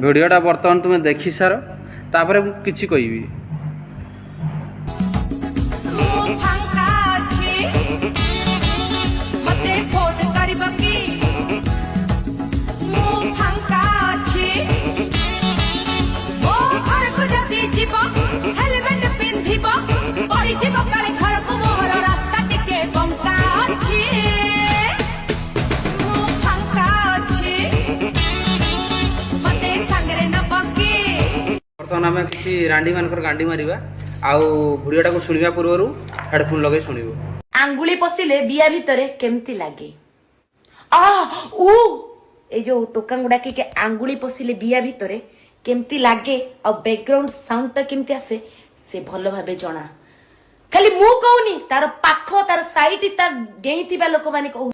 भिडियोटा बर्तमान तुम्हें देखी सार तापर किसी कहबी बर्तमान आम किसी रांडी मानकर गांडी मारिबा आउ भिडियोटा को सुनिबा पूर्व हेडफोन लगे शुणिबो। आंगुली पशिले बिया भितरे केमती लागे आ ऊ ए जो टोका गुडा के आंगुली पशिले बिया भितरे केमती लागे आ बैकग्राउंड साउंड ता केमती आसे से भलो भाबे जणा खाली मु कहूनी तार पाख तार साइड तार गेईथिबा लोक माने कहू।